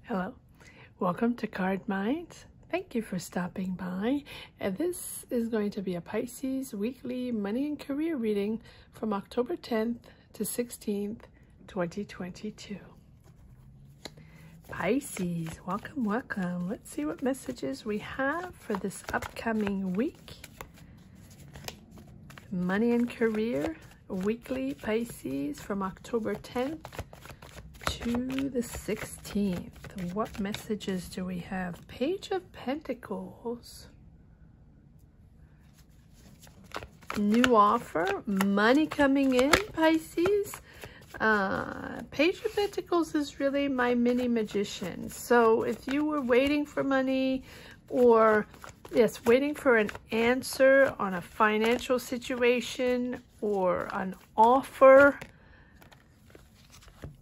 Hello, welcome to Card Minds. Thank you for stopping by. And this is going to be a Pisces weekly money and career reading from October 10th to 16th, 2022. Pisces, welcome, welcome. Let's see what messages we have for this upcoming week. Money and career weekly Pisces from October 10th to the 16th. What messages do we have? Page of Pentacles. New offer, money coming in, Pisces. Page of Pentacles is really my mini magician. So if you were waiting for money or, yes, waiting for an answer on a financial situation or an offer,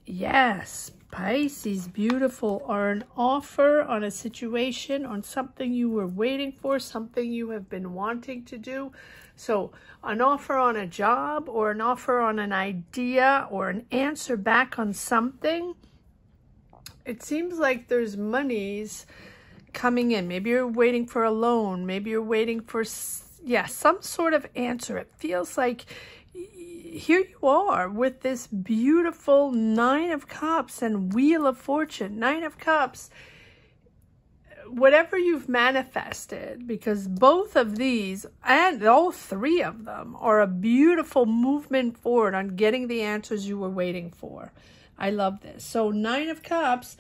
yes, Pisces, beautiful, or an offer on a situation, on something you were waiting for, something you have been wanting to do. So an offer on a job or an offer on an idea or an answer back on something. It seems like there's monies coming in. Maybe you're waiting for a loan. Maybe you're waiting for, yeah, some sort of answer. It feels like here you are with this beautiful Nine of Cups and Wheel of Fortune. Nine of Cups, whatever you've manifested, because both of these and all three of them are a beautiful movement forward on getting the answers you were waiting for. I love this. So Nine of Cups,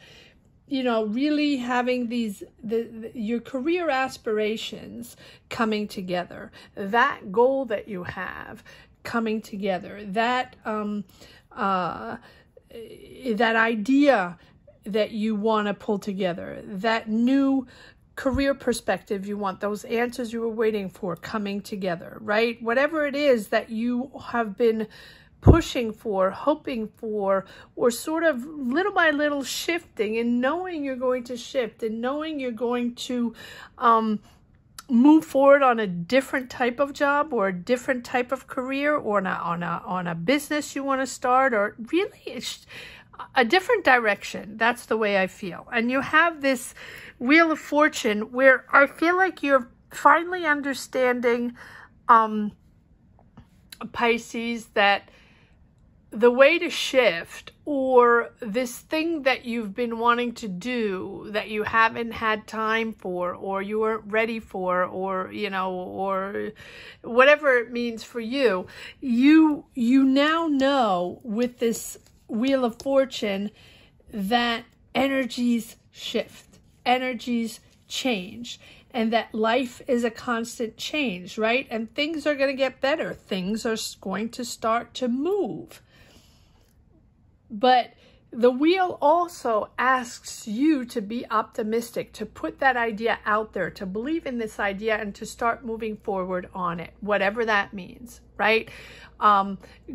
you know, really having these, your career aspirations coming together, that goal that you have coming together, that that idea that you want to pull together, that new career perspective you want, those answers you were waiting for coming together, right? Whatever it is that you have been pushing for, hoping for, or sort of little by little shifting and knowing you're going to shift and knowing you're going to move forward on a different type of job or a different type of career or on a business you want to start, or really it's a different direction. That's the way I feel. And you have this Wheel of Fortune where I feel like you're finally understanding, Pisces, that the way to shift, or this thing that you've been wanting to do that you haven't had time for, or you weren't ready for, or, you know, or whatever it means for you, you now know with this Wheel of Fortune that energies shift, energies change, and that life is a constant change, right? And things are going to get better. Things are going to start to move. But the wheel also asks you to be optimistic, to put that idea out there, to believe in this idea and to start moving forward on it, whatever that means, right?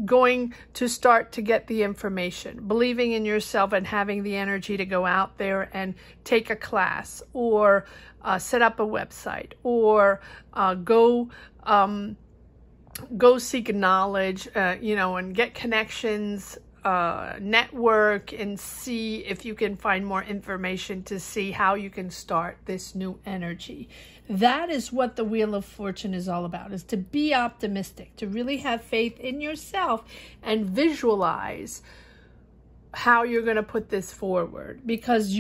Going to start to get the information, believing in yourself and having the energy to go out there and take a class or set up a website or go seek knowledge, you know, and get connections, network, and see if you can find more information to see how you can start this new energy. That is what the Wheel of Fortune is all about, is to be optimistic, to really have faith in yourself and visualize how you're going to put this forward, because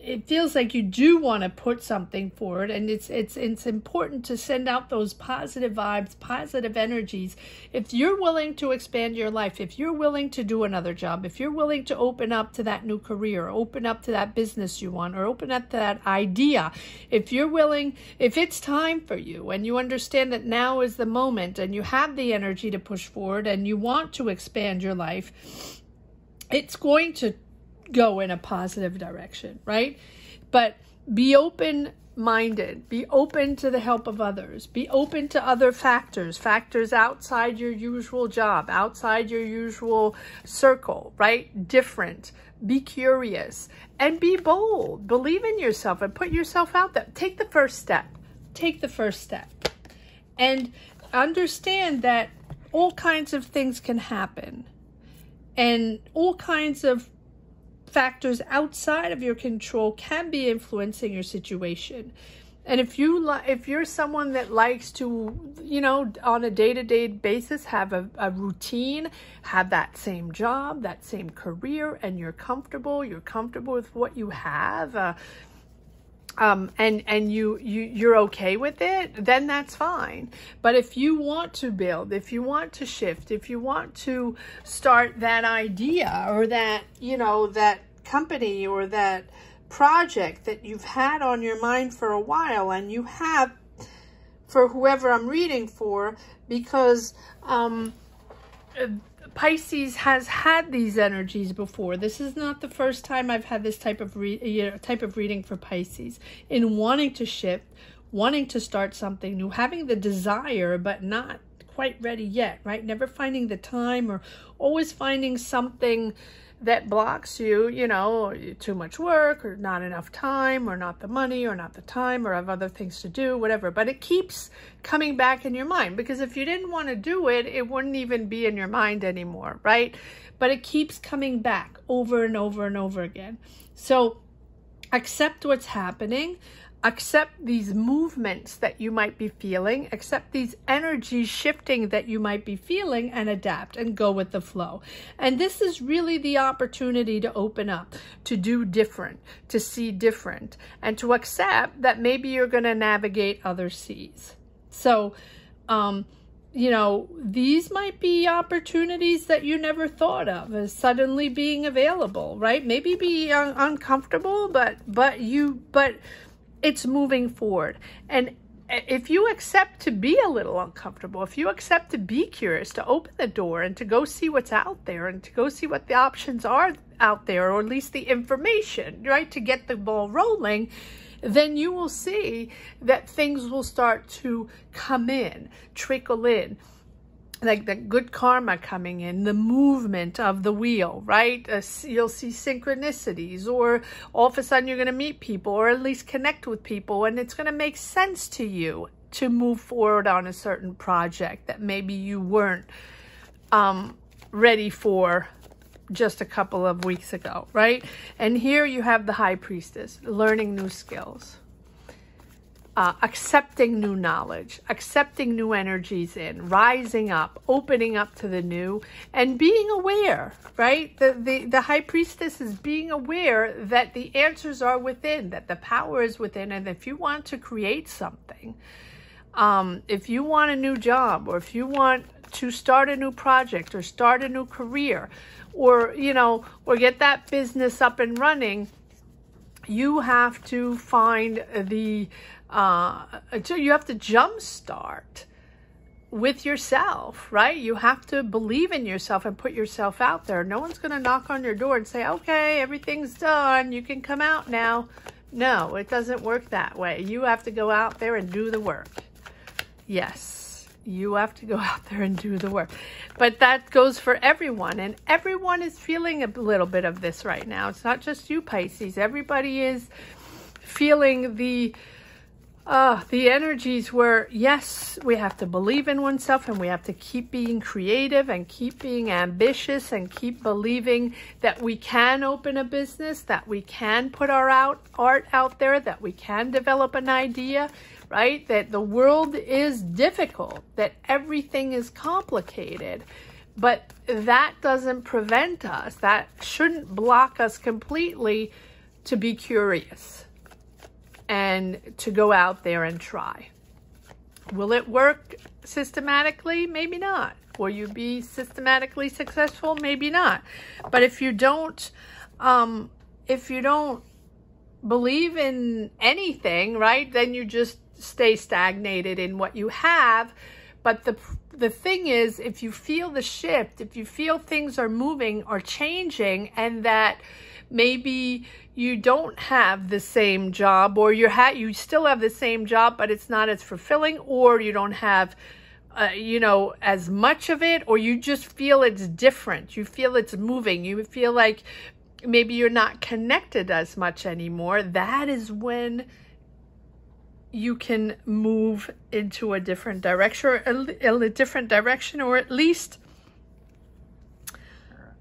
it feels like you do want to put something forward, and it's important to send out those positive vibes, positive energies. If you're willing to expand your life, if you're willing to do another job, if you're willing to open up to that new career, open up to that business you want, or open up to that idea, if you're willing, if it's time for you and you understand that now is the moment and you have the energy to push forward and you want to expand your life, it's going to go in a positive direction, right? But be open-minded, be open to the help of others, be open to other factors outside your usual job, outside your usual circle, right? Different. Be curious and be bold. Believe in yourself and put yourself out there. Take the first step. Take the first step. And understand that all kinds of things can happen. And all kinds of factors outside of your control can be influencing your situation. And if you're someone that likes to, you know, on a day-to-day basis, have a routine, have that same job, that same career, and you're comfortable with what you have, and you're okay with it, then that's fine. But if you want to build, if you want to shift, if you want to start that idea or that, you know, that company or that project that you've had on your mind for a while, and you have for whoever I'm reading for, because Pisces has had these energies before. This is not the first time I've had this type of reading for Pisces, in wanting to shift, wanting to start something new, having the desire but not quite ready yet, right? Never finding the time, or always finding something that blocks you, you know, too much work, or not enough time, or not the money, or not the time, or have other things to do, whatever. But it keeps coming back in your mind, because if you didn't want to do it, it wouldn't even be in your mind anymore, right? But it keeps coming back over and over and over again. So accept what's happening. Accept these movements that you might be feeling, accept these energies shifting that you might be feeling, and adapt and go with the flow. And this is really the opportunity to open up, to do different, to see different, and to accept that maybe you're going to navigate other seas. So, you know, these might be opportunities that you never thought of as suddenly being available, right? Maybe be uncomfortable, but it's moving forward. And if you accept to be a little uncomfortable, if you accept to be curious, to open the door and to go see what's out there, and to go see what the options are out there, or at least the information, right, to get the ball rolling, then you will see that things will start to come in, trickle in. Like the good karma coming in, the movement of the wheel, right? You'll see synchronicities, or all of a sudden you're going to meet people, or at least connect with people, and it's going to make sense to you to move forward on a certain project that maybe you weren't ready for just a couple of weeks ago, right? And here you have the High Priestess, learning new skills. Accepting new knowledge, accepting new energies in, rising up, opening up to the new, and being aware, right? The High Priestess is being aware that the answers are within, that the power is within, and if you want to create something, if you want a new job, or if you want to start a new project, or start a new career, or, you know, or get that business up and running, you have to find the you have to jumpstart with yourself, right? You have to believe in yourself and put yourself out there. No one's going to knock on your door and say, okay, everything's done, you can come out now. No, it doesn't work that way. You have to go out there and do the work. Yes, you have to go out there and do the work. But that goes for everyone, and everyone is feeling a little bit of this right now. It's not just you, Pisces. Everybody is feeling the energies where, yes, we have to believe in oneself, and we have to keep being creative, and keep being ambitious, and keep believing that we can open a business, that we can put our art out there, that we can develop an idea, right? That the world is difficult, that everything is complicated, but that doesn't prevent us, that shouldn't block us completely to be curious and to go out there and try. Will it work systematically? Maybe not. Will you be systematically successful? Maybe not. But if you don't believe in anything, right, then you just stay stagnated in what you have. But the thing is, if you feel the shift, if you feel things are moving or changing, and that maybe you don't have the same job, or you still have the same job, but it's not as fulfilling, or you don't have, you know, as much of it, or you just feel it's different. You feel it's moving. You feel like maybe you're not connected as much anymore. That is when you can move into a different direction, or at least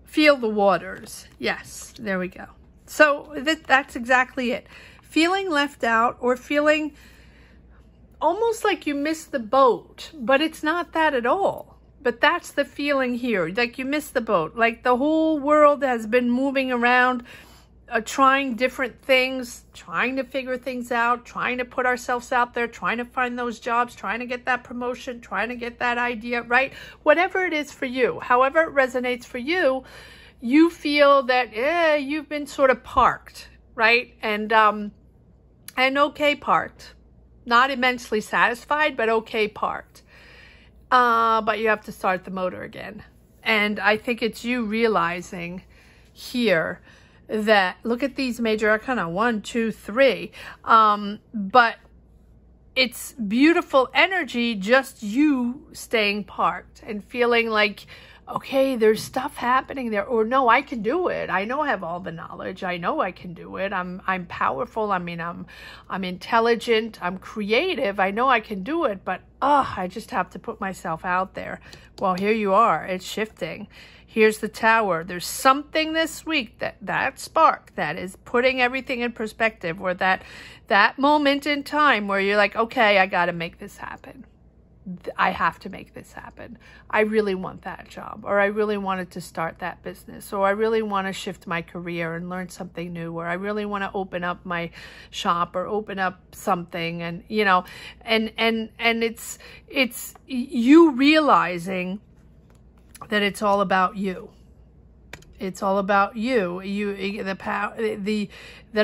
feel the waters. Yes, there we go. So that's exactly it. Feeling left out or feeling almost like you missed the boat, but it's not that at all. But that's the feeling here, like you missed the boat. Like the whole world has been moving around, trying different things, trying to figure things out, trying to put ourselves out there, trying to find those jobs, trying to get that promotion, trying to get that idea, right? Whatever it is for you, however it resonates for you, you feel that you've been sort of parked, right? And okay parked. Not immensely satisfied, but okay parked. But you have to start the motor again. And I think it's you realizing here that, look at these major arcana, 1, 2, 3. But it's beautiful energy, just you staying parked and feeling like, okay, there's stuff happening there, or no, I can do it. I know I have all the knowledge. I know I can do it. I'm powerful. I mean, I'm intelligent. I'm creative. I know I can do it, but I just have to put myself out there. Well, here you are. It's shifting. Here's the Tower. There's something this week, that spark that is putting everything in perspective, or that moment in time where you're like, okay, I got to make this happen. I have to make this happen. I really want that job, or I really wanted to start that business, or I really want to shift my career and learn something new, or I really want to open up my shop or open up something. And, you know, and it's you realizing that it's all about you. It's all about you. The power, the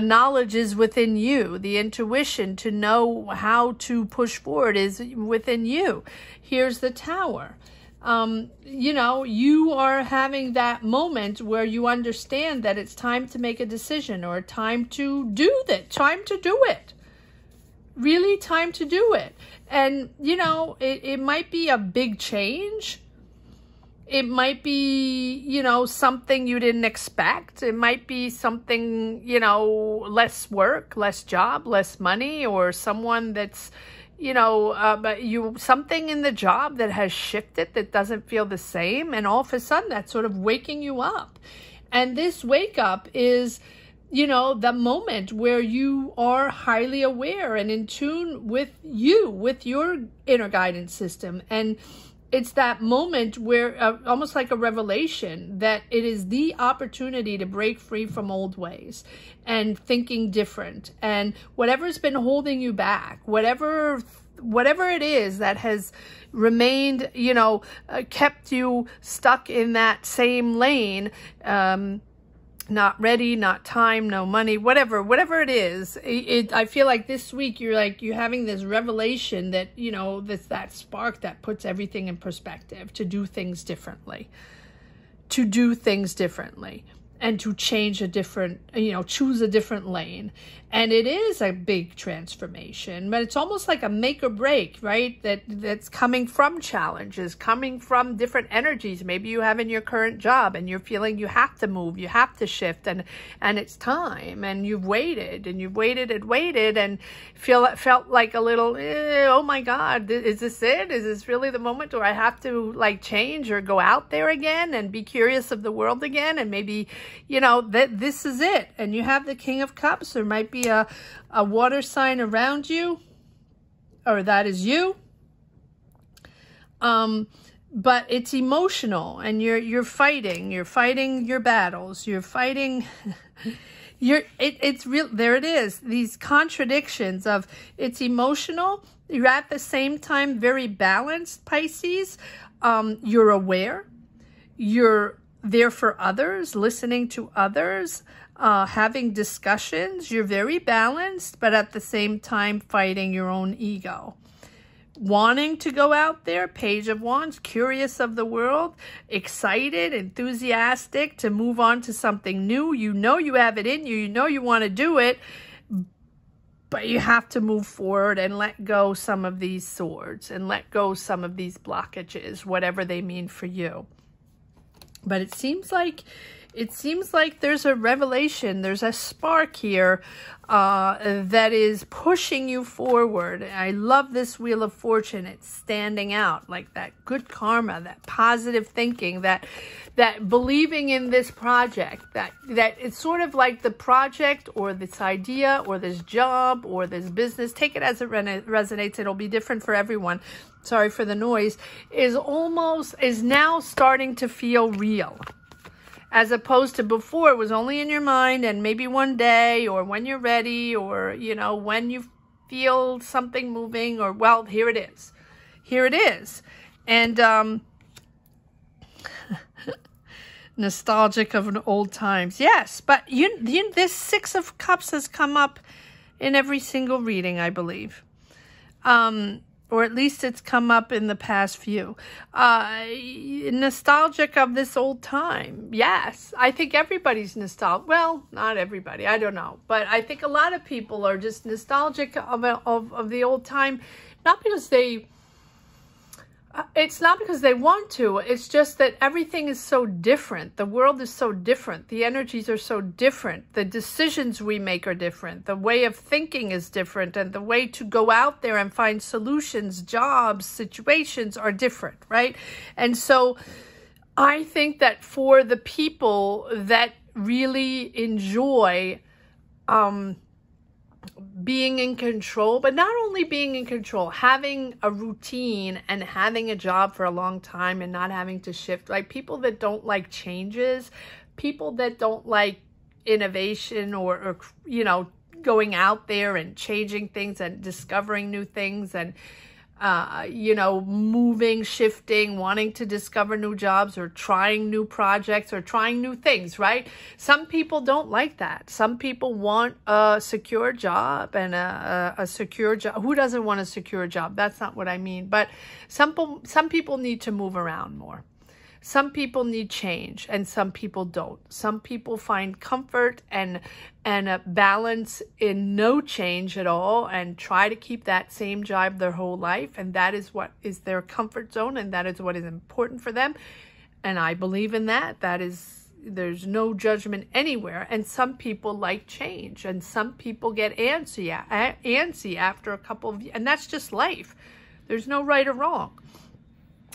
knowledge is within you. The intuition to know how to push forward is within you. Here's the Tower. You know, you are having that moment where you understand that it's time to make a decision, or time to do that, time to do it. Really time to do it. And, you know, it might be a big change. It might be, you know, something you didn't expect. It might be something, you know, less work, less job, less money, or someone that's, you know, something in the job that has shifted that doesn't feel the same. And all of a sudden that's sort of waking you up. And this wake up is, you know, the moment where you are highly aware and in tune with you, with your inner guidance system. And it's that moment where almost like a revelation that it is the opportunity to break free from old ways and thinking different, and whatever's been holding you back, whatever it is that has remained, you know, kept you stuck in that same lane, not ready, not time, no money, whatever it is. I feel like this week you're having this revelation that, you know, that spark that puts everything in perspective, to do things differently, and to change a different, you know, choose a different lane. And it is a big transformation, but it's almost like a make or break, right? That's coming from challenges, coming from different energies. Maybe you have in your current job and you're feeling you have to move, you have to shift, and it's time, and you've waited and felt like a little, oh my God, is this it? Is this really the moment where I have to like change or go out there again and be curious of the world again? And maybe, you know, that this is it. And you have the King of Cups. There might be a water sign around you, or that is you. But it's emotional, and you're fighting your battles, you're fighting it's real. There it is, these contradictions of, it's emotional, you're at the same time very balanced, Pisces. You're aware, you're there for others, listening to others, having discussions. You're very balanced, but at the same time fighting your own ego. Wanting to go out there, Page of Wands, curious of the world, excited, enthusiastic to move on to something new. You know you have it in you. You know you want to do it, but you have to move forward and let go some of these swords and let go some of these blockages, whatever they mean for you. But it seems like it seems like there's a revelation, there's a spark here that is pushing you forward. I love this Wheel of Fortune. It's standing out like that good karma, that positive thinking, that believing in this project, that it's sort of like the project or this idea or this job or this business, take it as it resonates. It'll be different for everyone. Sorry for the noise, is now starting to feel real. As opposed to before, it was only in your mind and maybe one day or when you're ready or, you know, when you feel something moving or, well, here it is. Here it is. And nostalgic of an old times. Yes, but this Six of Cups has come up in every single reading, I believe. Or at least it's come up in the past few. Nostalgic of this old time. Yes, I think everybody's nostalgic. Well, not everybody, I don't know. But I think a lot of people are just nostalgic of the old time. Not because it's not because they want to. It's just that everything is so different. The world is so different. The energies are so different. The decisions we make are different. The way of thinking is different. And the way to go out there and find solutions, jobs, situations are different, right? And so I think that for the people that really enjoy being in control, but not only being in control, having a routine and having a job for a long time and not having to shift, like people that don't like changes, people that don't like innovation or you know, going out there and changing things and discovering new things and you know, moving, shifting, wanting to discover new jobs or trying new projects or trying new things, right? Some people don't like that. Some people want a secure job and a secure job. Who doesn't want a secure job? That's not what I mean. But some people need to move around more. Some people need change and some people don't. Some people find comfort and a balance in no change at all and try to keep that same job their whole life. And that is what is their comfort zone and that is what is important for them. And I believe in that. There's no judgment anywhere. And some people like change and some people get antsy after a couple of years. And that's just life. There's no right or wrong.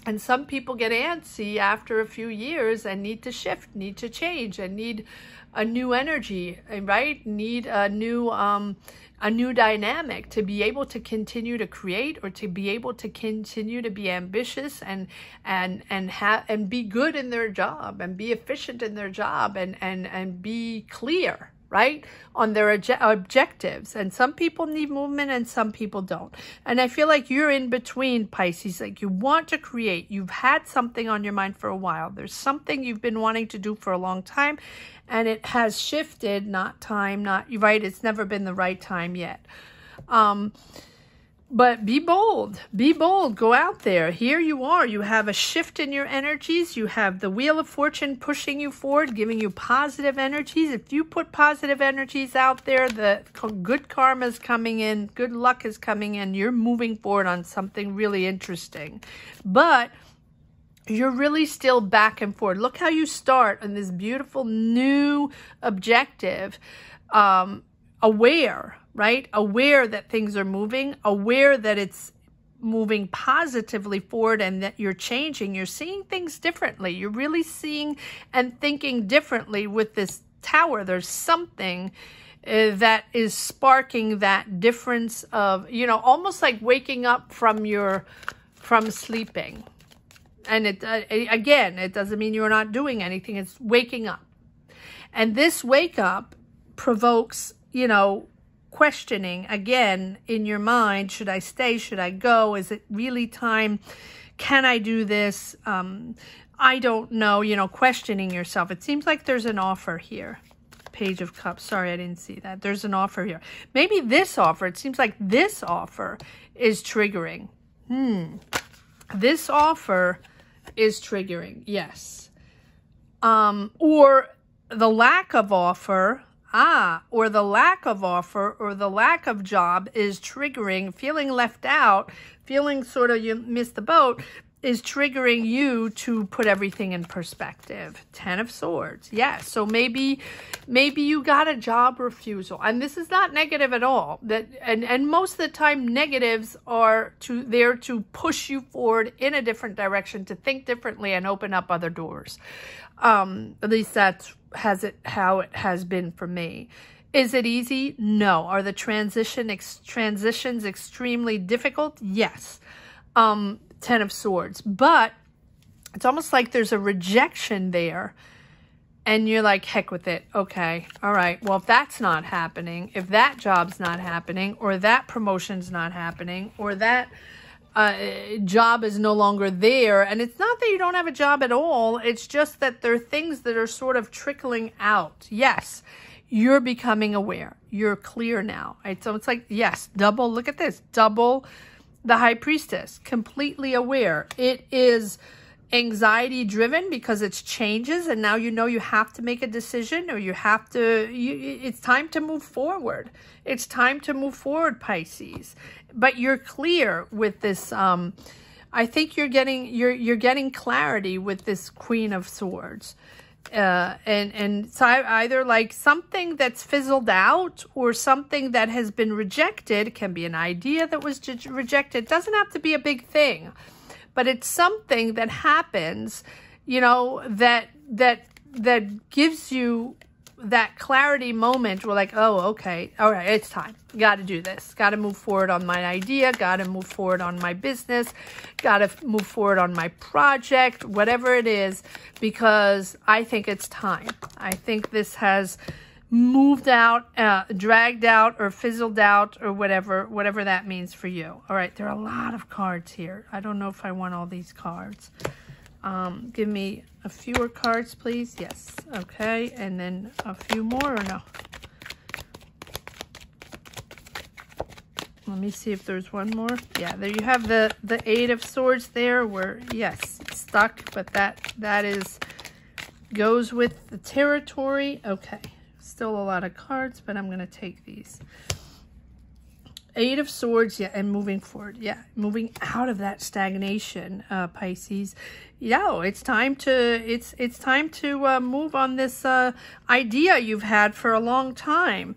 And some people get antsy after a few years and need to shift, need to change, and need a new energy, right? Need a new dynamic to be able to continue to create or to be able to continue to be ambitious and be good in their job and be efficient in their job and be clear, right, on their objectives. And some people need movement and some people don't. And I feel like you're in between, Pisces. Like you want to create. You've had something on your mind for a while. There's something you've been wanting to do for a long time. And it has shifted, not right. It's never been the right time yet. But be bold, go out there. Here you are, you have a shift in your energies. You have the Wheel of Fortune pushing you forward, giving you positive energies. If you put positive energies out there, the good karma is coming in, good luck is coming in. You're moving forward on something really interesting. But you're really still back and forth. Look how you start on this beautiful new objective, aware, right? Aware that things are moving, aware that it's moving positively forward and that you're changing. You're seeing things differently. You're really seeing and thinking differently with this tower. There's something that is sparking that difference of, you know, almost like waking up from sleeping. And again, it doesn't mean you're not doing anything. It's waking up. And this wake up provokes, you know, questioning again in your mind. Should I stay? Should I go? Is it really time? Can I do this? I don't know, you know, questioning yourself. It seems like there's an offer here. Page of Cups. Sorry, I didn't see that. There's an offer here. Maybe this offer, it seems like this offer is triggering. This offer is triggering, yes. Or the lack of offer, or the lack of offer or the lack of job is triggering, feeling left out, feeling sort of you missed the boat, is triggering you to put everything in perspective. 10 of Swords. Yes. So maybe you got a job refusal, and this is not negative at all. And most of the time negatives are there to push you forward in a different direction, to think differently and open up other doors. At least that's how it has been for me. Is it easy? No. Are the transitions extremely difficult? Yes. 10 of Swords, but it's almost like there's a rejection there, and you're like, heck with it. Okay, all right, well, if that's not happening, if that job's not happening, or that promotion's not happening, or that job is no longer there, and it's not that you don't have a job at all, it's just that there are things that are sort of trickling out. Yes, you're becoming aware. You're clear now. Right? So it's like, yes, double, look at this, double the High Priestess, completely aware. It is anxiety driven because it's changes, and now you know you have to make a decision, or you have to, it's time to move forward. It's time to move forward, Pisces. But you're clear with this, I think you're getting clarity with this Queen of Swords. And so either like something that's fizzled out, or something that has been rejected. It can be an idea that was rejected. It doesn't have to be a big thing, but it's something that happens, you know, that gives you that clarity moment where like, oh, okay, all right, it's time. Got to do this. Got to move forward on my idea. Got to move forward on my business. Got to move forward on my project, whatever it is, because I think it's time. I think this has moved out, dragged out, or fizzled out, or whatever that means for you. All right, there are a lot of cards here. I don't know if I want all these cards. Give me a fewer cards, please. Yes. Okay. And then a few more, or no? Let me see if there's one more. Yeah, there you have the 8 of Swords there, where, yes, it's stuck, but that is, goes with the territory. Okay. Still a lot of cards, but I'm going to take these. 8 of Swords, yeah, and moving forward, yeah, moving out of that stagnation, Pisces. Yeah, it's time to move on this idea you've had for a long time.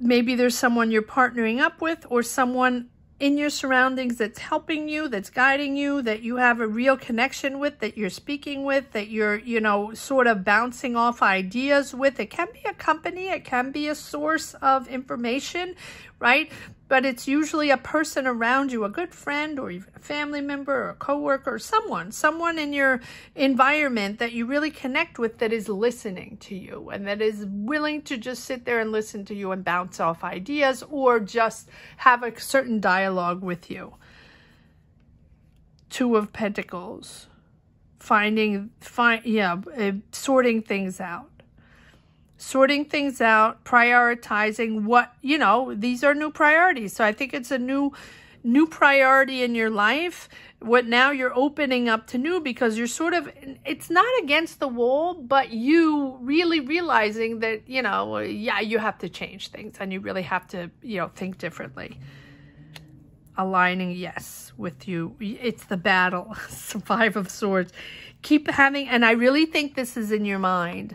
Maybe there's someone you're partnering up with, or someone in your surroundings that's helping you, that's guiding you, that you have a real connection with, that you're speaking with, that you're, you know, sort of bouncing off ideas with. It can be a company, it can be a source of information, right? But it's usually a person around you, a good friend, or even a family member, or a coworker, or someone in your environment that you really connect with, that is listening to you, and that is willing to just sit there and listen to you and bounce off ideas, or just have a certain dialogue with you. 2 of Pentacles, sorting things out. Sorting things out, prioritizing what, you know, these are new priorities. So I think it's a new priority in your life. What now you're opening up to new, because you're sort of, it's not against the wall, but you really realizing that, you know, yeah, you have to change things, and you really have to, you know, think differently. Aligning, yes, with you. It's the battle. 5 of Swords. Keep having, and I really think this is in your mind.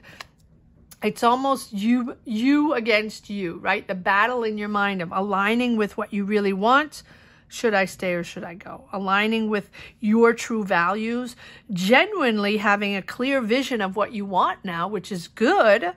It's almost you against you, right? The battle in your mind of aligning with what you really want. Should I stay or should I go? Aligning with your true values. Genuinely having a clear vision of what you want now, which is good,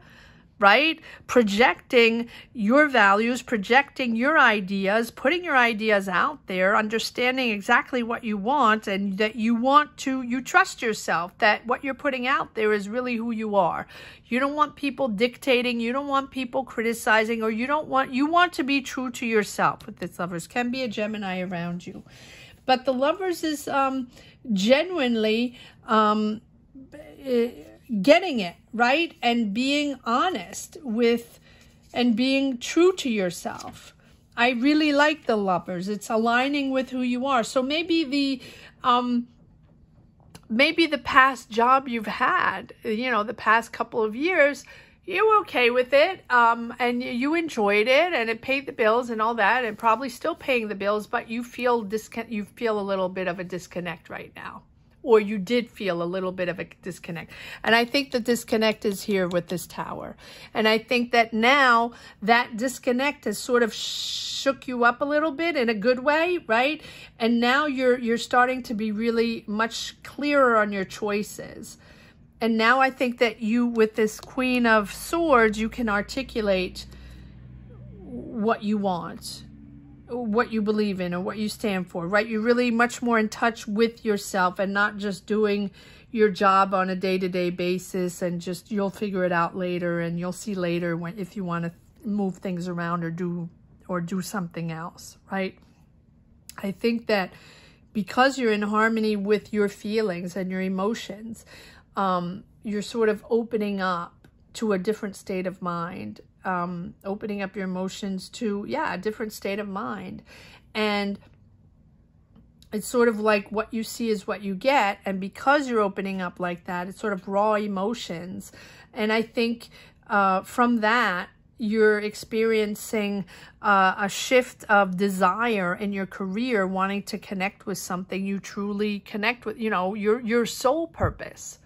right? Projecting your values, projecting your ideas, putting your ideas out there, understanding exactly what you want, and that you trust yourself, that what you're putting out there is really who you are. You don't want people dictating, you don't want people criticizing, or you want to be true to yourself. With this Lovers, can be a Gemini around you. But the Lovers is genuinely getting it, right? And being honest with, and being true to yourself. I really like the Lovers. It's aligning with who you are. So maybe the past job you've had, you know, the past couple of years, you were okay with it, and you enjoyed it, and it paid the bills and all that, and probably still paying the bills, but you feel a little bit of a disconnect right now, or you did feel a little bit of a disconnect. And I think the disconnect is here with this Tower. And I think that now that disconnect has sort of shook you up a little bit in a good way, right? And now you're starting to be really much clearer on your choices. And now I think that you, with this Queen of Swords, you can articulate what you want, what you believe in, or what you stand for, right? You're really much more in touch with yourself and not just doing your job on a day-to-day basis and just you'll figure it out later, and you'll see later when, if you want to move things around or do something else, right? I think that because you're in harmony with your feelings and your emotions, you're sort of opening up to a different state of mind, opening up your emotions to, a different state of mind. And it's sort of like what you see is what you get. And because you're opening up like that, it's sort of raw emotions. And I think from that, you're experiencing a shift of desire in your career, wanting to connect with something you truly connect with, your soul purpose,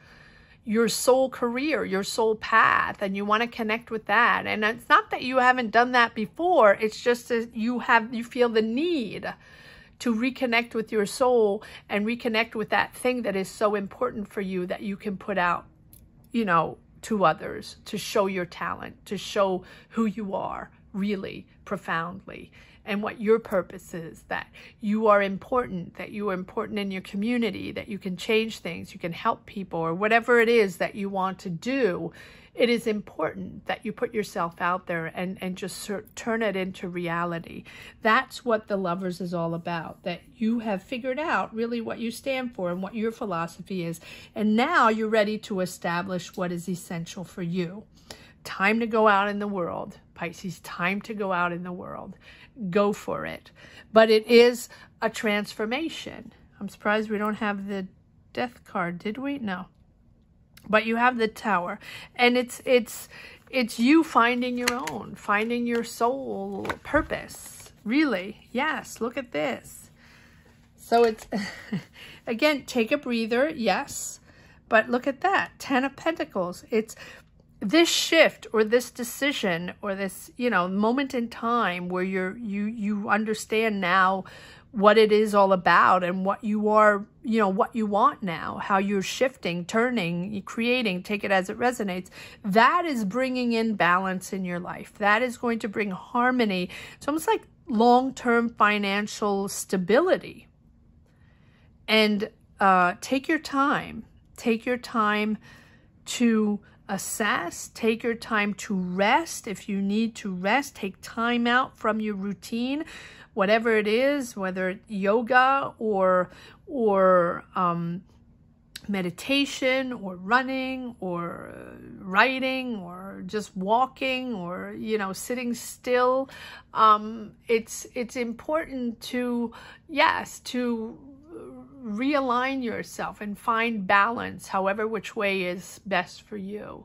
your soul career, your soul path, and you want to connect with that. And it's not that you haven't done that before, it's just that you feel the need to reconnect with your soul and reconnect with that thing that is so important for you that you can put out, to others, to show your talent, to show who you are really profoundly and what your purpose is, that you are important in your community, that you can change things, you can help people, or whatever it is that you want to do. It is important that you put yourself out there and just turn it into reality. That's what the Lovers is all about, that you have figured out really what you stand for and what your philosophy is. And now you're ready to establish what is essential for you. Time to go out in the world, Pisces, time to go out in the world. Go for it. But it is a transformation. I'm surprised we don't have the Death card, did we? No. But you have the Tower, and it's you finding your soul purpose. Really, yes. Look at this. So it's again, take a breather, yes, but look at that, 10 of Pentacles. It's this shift or this decision or this moment in time where you understand now what it is all about and what you are, what you want now, how you're shifting, turning, creating, take it as it resonates. That is bringing in balance in your life. That is going to bring harmony. It's almost like long-term financial stability. And take your time. Take your time to assess. Take your time to rest. If you need to rest, take time out from your routine. Whatever it is, whether it's yoga or meditation or running or writing or just walking or sitting still, it's important to realign yourself and find balance, however which way is best for you.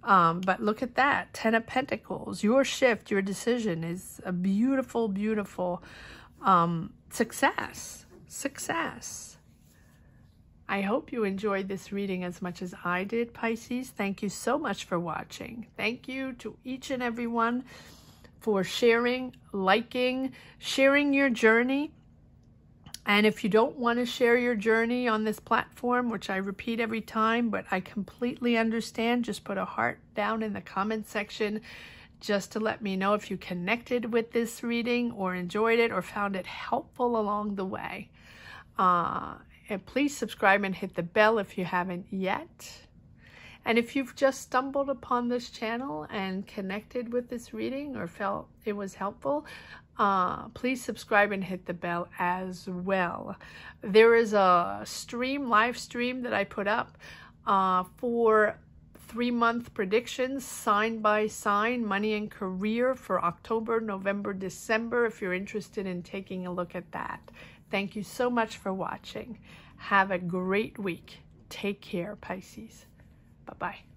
But look at that, 10 of Pentacles. Your shift, your decision is a beautiful, beautiful success. I hope you enjoyed this reading as much as I did, Pisces. Thank you so much for watching. Thank you to each and every one for sharing, liking, sharing your journey. And if you don't want to share your journey on this platform, which I repeat every time, but I completely understand, just put a heart down in the comment section just to let me know if you connected with this reading or enjoyed it or found it helpful along the way. And please subscribe and hit the bell if you haven't yet. And if you've just stumbled upon this channel and connected with this reading or felt it was helpful, please subscribe and hit the bell as well. There is a live stream that I put up for 3-month predictions, sign by sign, money and career for October, November, December, if you're interested in taking a look at that. Thank you so much for watching. Have a great week. Take care, Pisces. Bye-bye.